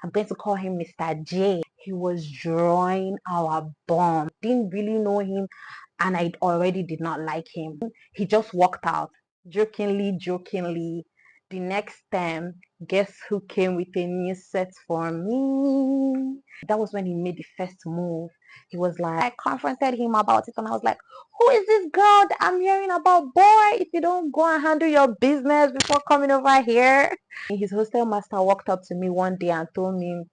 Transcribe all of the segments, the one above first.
I'm going to call him Mr. J. He was drawing our bomb. Didn't really know him, and I already did not like him. He just walked out, jokingly. The next time, guess who came with a new set for me? That was when he made the first move. He was like, I confronted him about it, and I was like, who is this girl that I'm hearing about? Boy, if you don't go and handle your business before coming over here. His hostel master walked up to me one day and told me,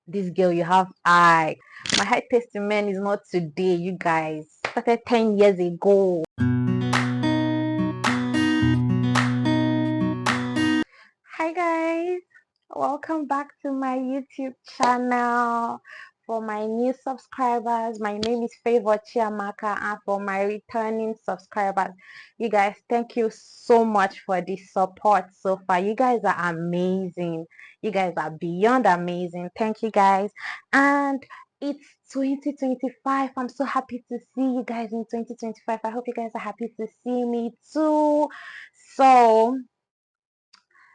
this girl, you have eye. My high testament is not today, you guys. It started 10 years ago. Hi guys, welcome back to my YouTube channel. For my new subscribers, my name is Favor Chiamaka, and for my returning subscribers, you guys, thank you so much for the support so far. You guys are amazing. You guys are beyond amazing. Thank you guys. And it's 2025. I'm so happy to see you guys in 2025. I hope you guys are happy to see me too. So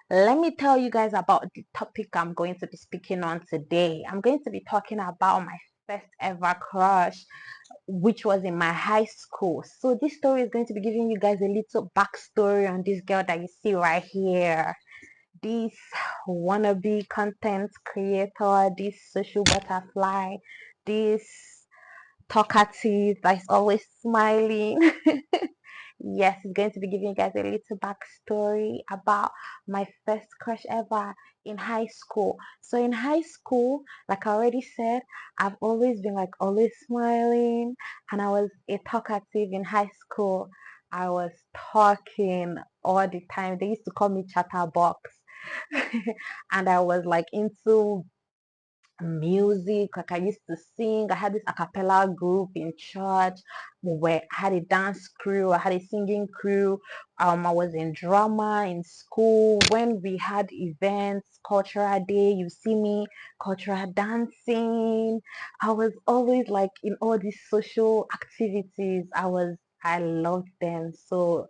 let me tell you guys about the topic I'm going to be speaking on today. I'm going to be talking about my first ever crush, which was in my high school. So this story is going to be giving you guys a little backstory on this girl that you see right here. This wannabe content creator, this social butterfly, this talkative that is always smiling. Yes, it's going to be giving you guys a little backstory about my first crush ever in high school. So in high school, like I already said, I've always been like always smiling, and I was a talkative in high school. I was talking all the time. They used to call me chatterbox. And I was like into music. Like I used to sing. I had this a cappella group in church where I had a dance crew, I had a singing crew. I was in drama in school. When we had events, cultural day, you see me cultural dancing. I was always like in all these social activities. I loved them so,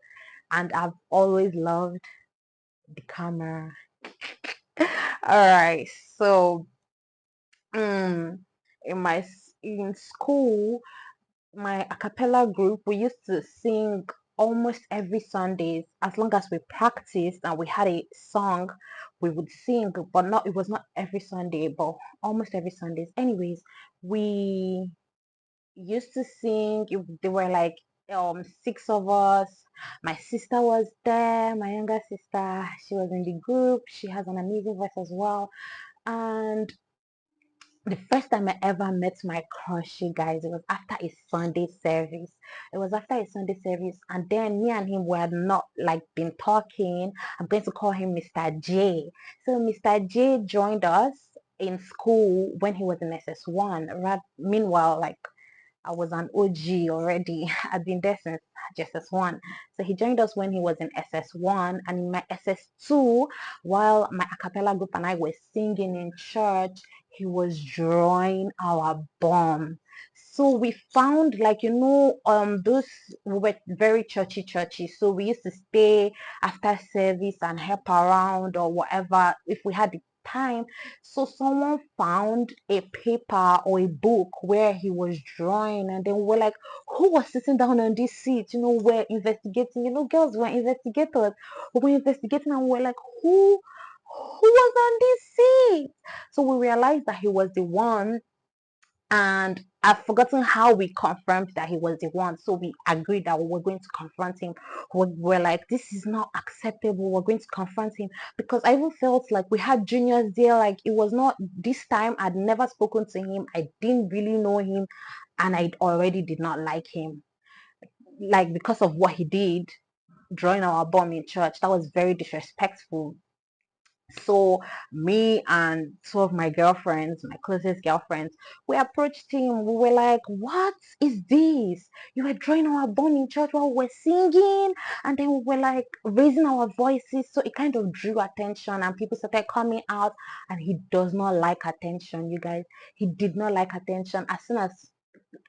and I've always loved the camera. All right, so Mm, in school, my a cappella group, we used to sing almost every Sundays. As long as we practiced and we had a song, we would sing, but not it was not every Sunday, but almost every Sundays. Anyways, we used to sing. There were like six of us. My sister was there, my younger sister. She was in the group. She has an amazing voice as well. And the first time I ever met my crush, you guys, it was after a Sunday service. It was after a Sunday service, and then me and him were not like been talking. I'm going to call him Mr. J. So Mr. J joined us in school when he was in SS1. Meanwhile, like I was an OG already. I'd been there since SS1. So he joined us when he was in SS1, and in my SS2, while my a cappella group and I were singing in church, he was drawing our bomb. So we found like those we were very churchy. So we used to stay after service and help around or whatever if we had the time. So someone found a paper or a book where he was drawing, and then we're like, who was sitting down on this seat? We're investigating. Girls were investigators. We were investigating, and we're like, who was on this seat? So we realized that he was the one, and I've forgotten how we confirmed that he was the one. So we agreed that we were going to confront him. We're like, this is not acceptable. We're going to confront him, because I even felt like we had juniors there. Like it was not this time. I'd never spoken to him. I didn't really know him, and I already did not like him. Like because of what he did, drawing our bomb in church, that was very disrespectful. So me and two of my girlfriends, my closest girlfriends, we approached him. We were like, what is this? You were drawing our bond in church while we're singing. And then we were like raising our voices. So it kind of drew attention, and people started coming out. And he does not like attention, you guys. He did not like attention. As soon as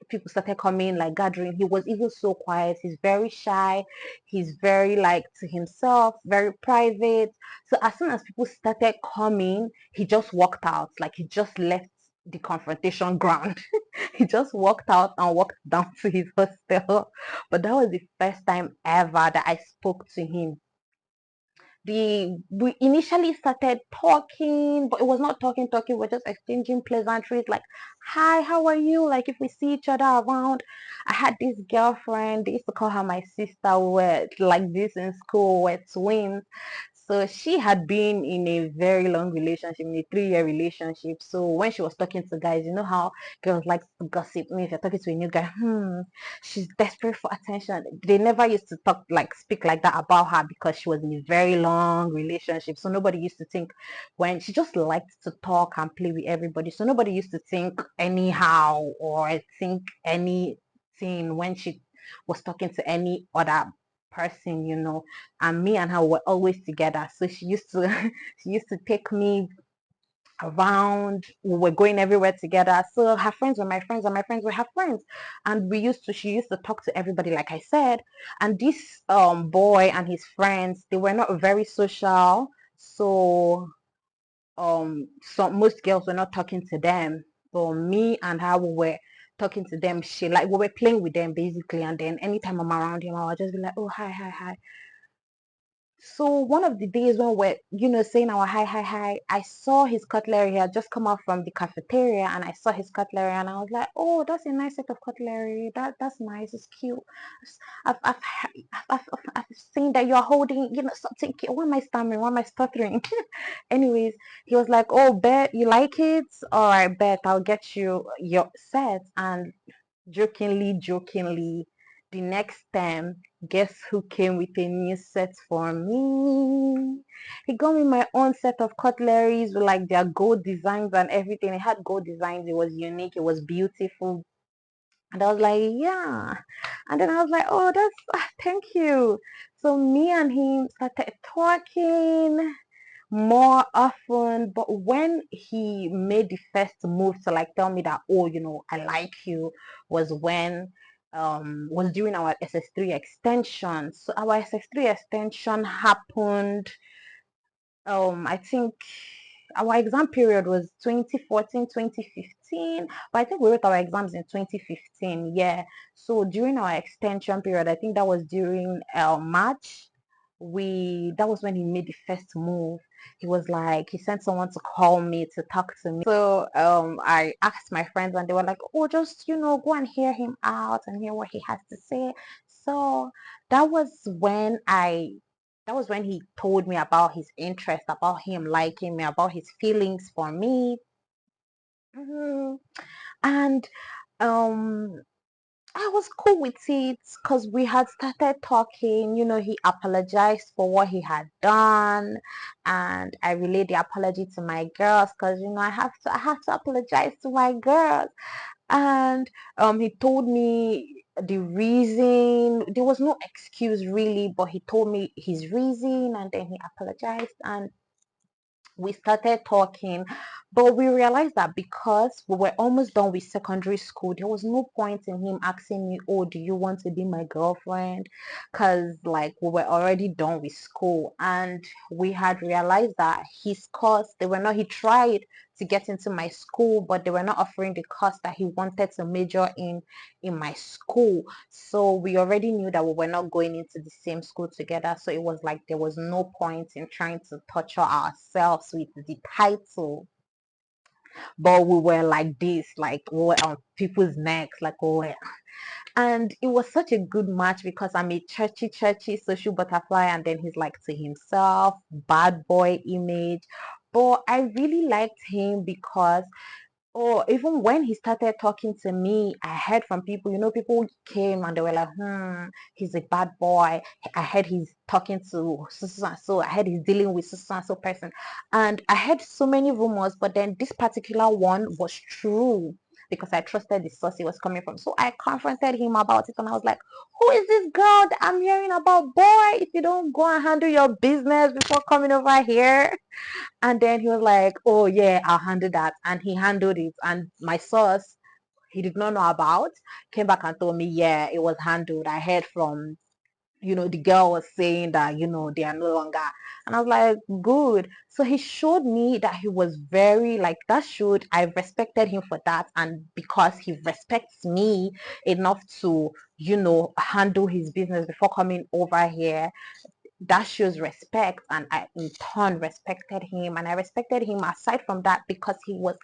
people started coming, like gathering, he was even so quiet. He's very shy. He's very like to himself, very private. So as soon as people started coming, he just walked out. Like he just left the confrontation ground. He just walked out and walked down to his hostel. But that was the first time ever that I spoke to him. We initially started talking, but it was not talking, we're just exchanging pleasantries like, hi, how are you, like if we see each other around. I had this girlfriend, they used to call her my sister. We were like this in school, we're twins. So she had been in a very long relationship, in a 3-year relationship. So when she was talking to guys, you know how girls like to gossip me. If you're talking to a new guy, she's desperate for attention. They never used to talk like speak like that about her because she was in a very long relationship. So nobody used to think, when she just liked to talk and play with everybody. So nobody used to think anyhow or think anything when she was talking to any other person, and me and her were always together. So she used to she used to take me around. We were going everywhere together. So her friends were my friends and my friends were her friends. And she used to talk to everybody, like I said. And this boy and his friends, they were not very social. So most girls were not talking to them. But me and her, we were talking to them. We were playing with them basically. And then anytime I'm around him, I would just be like, oh, hi, hi, hi. So one of the days when we're, saying our hi, hi, hi, I saw his cutlery. He had just come out from the cafeteria, and I saw his cutlery, and I was like, "Oh, that's a nice set of cutlery. That's nice. It's cute. I've I've I've seen that you're holding, something cute. Why am I stammering? Why am I stuttering?" Anyways, he was like, "Oh, bet you like it. All right, bet I'll get you your set." And jokingly, the next time, guess who came with a new set for me? He got me my own set of cutleries with like their gold designs and everything. It had gold designs, it was unique, it was beautiful. And I was like, yeah. And then I was like, oh, thank you. So me and him started talking more often. But when he made the first move to like tell me that, oh, I like you, was when was during our SS3 extension. So our SS3 extension happened, I think our exam period was 2014, 2015, but I think we wrote our exams in 2015. Yeah. So during our extension period, I think that was during March. That was when he made the first move. He was like, he sent someone to call me to talk to me. So I asked my friends, and they were like, oh, just go and hear him out and hear what he has to say. So that was when I that was when he told me about his interest, about him liking me, about his feelings for me. Mhm. And um I was cool with it because we had started talking. He apologized for what he had done, and I relayed the apology to my girls because I have to apologize to my girls. And he told me the reason. There was no excuse really, but he told me his reason, and then he apologized, and we started talking. But we realized that because we were almost done with secondary school, there was no point in him asking me, oh, do you want to be my girlfriend? Because like we were already done with school, and we had realized that his course, they were not he tried to get into my school, but they were not offering the course that he wanted to major in my school. So we already knew that we were not going into the same school together. So it was like there was no point in trying to torture ourselves with the title. But we were like this, like we were on people's necks, like we were. And it was such a good match because I'm a churchy social butterfly, and then he's like to himself, bad boy image. But I really liked him because, oh, even when he started talking to me, I heard from people, people came and they were like, he's a bad boy. I heard he's talking to so and so. I heard he's dealing with so and so person. And I heard so many rumors, but then this particular one was true because I trusted the source it was coming from. So I confronted him about it, and I was like, who is this girl that I'm hearing about? Boy, if you don't go and handle your business before coming over here. And then he was like, oh, yeah, I'll handle that. And he handled it. And my source, he did not know about, came back and told me, yeah, it was handled. I heard from, the girl was saying that, they are no longer. And I was like, good. So he showed me that he was very, like, that showed I respected him for that. And because he respects me enough to, handle his business before coming over here, that shows respect. And I, in turn, respected him. And I respected him aside from that because he was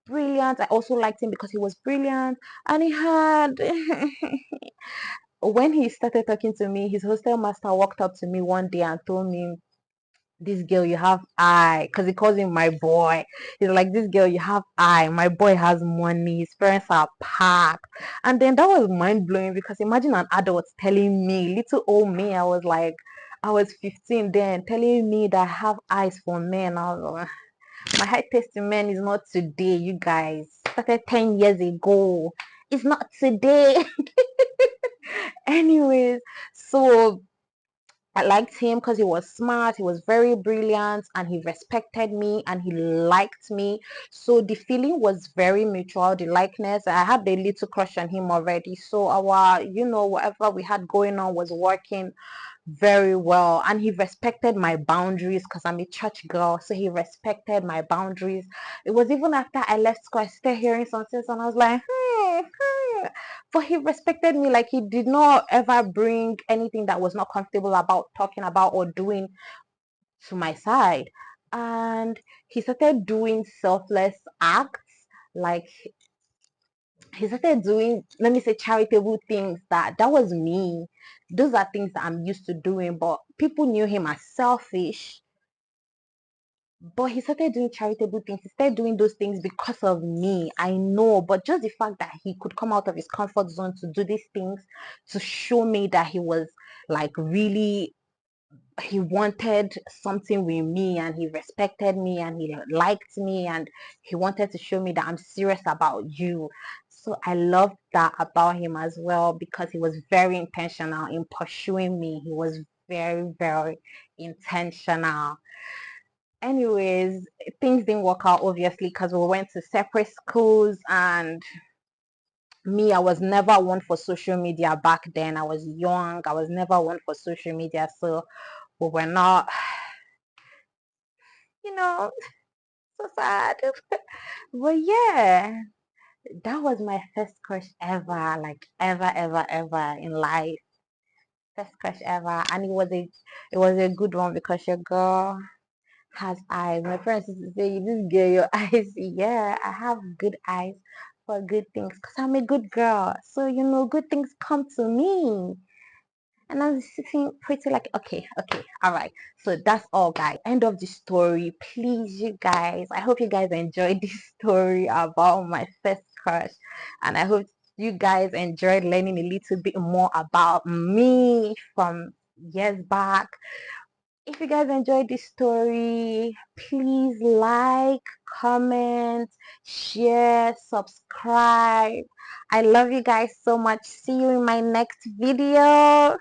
brilliant. I also liked him because he was brilliant. And he had when he started talking to me, his hostel master walked up to me one day and told me, this girl, you have eye, because he calls him my boy. He's like, this girl, you have eye. My boy has money. His parents are packed. And then that was mind blowing because imagine an adult telling me, little old me, I was 15 then, telling me that I have eyes for men. I was like, my high taste in men is not today, you guys. Started 10 years ago. It's not today. Anyways, so I liked him because he was smart, he was very brilliant, and he respected me and he liked me. So the feeling was very mutual, the likeness. I had a little crush on him already. So our, whatever we had going on was working very well. And he respected my boundaries because I'm a church girl. So he respected my boundaries. It was even after I left school, I started hearing something, and I was like, but he respected me. Like, he did not ever bring anything that was not comfortable about talking about or doing to my side. And he started doing selfless acts. Like, he started doing, let me say, charitable things. That was me. Those are things that I'm used to doing, but people knew him as selfish. But he started doing charitable things. He started doing those things because of me. I know, but just the fact that he could come out of his comfort zone to do these things, to show me that he was like really, he wanted something with me and he respected me and he liked me and he wanted to show me that I'm serious about you. So I loved that about him as well because he was very intentional in pursuing me. He was very, very intentional. Anyways, things didn't work out obviously because we went to separate schools. And me, I was never one for social media back then. I was young. I was never one for social media. So we were not, you know, so sad. But yeah, that was my first crush ever, like ever, ever, ever in life. First crush ever. And it was a good one because your girl has eyes. My parents used to say, this girl, your eyes. Yeah, I have good eyes for good things because I'm a good girl. So, good things come to me. And I was sitting pretty like, okay, all right. So that's all, guys. End of the story. Please, you guys. I hope you guys enjoyed this story about my first crush. And I hope you guys enjoyed learning a little bit more about me from years back. If you guys enjoyed this story, please like, comment, share, subscribe. I love you guys so much. See you in my next video.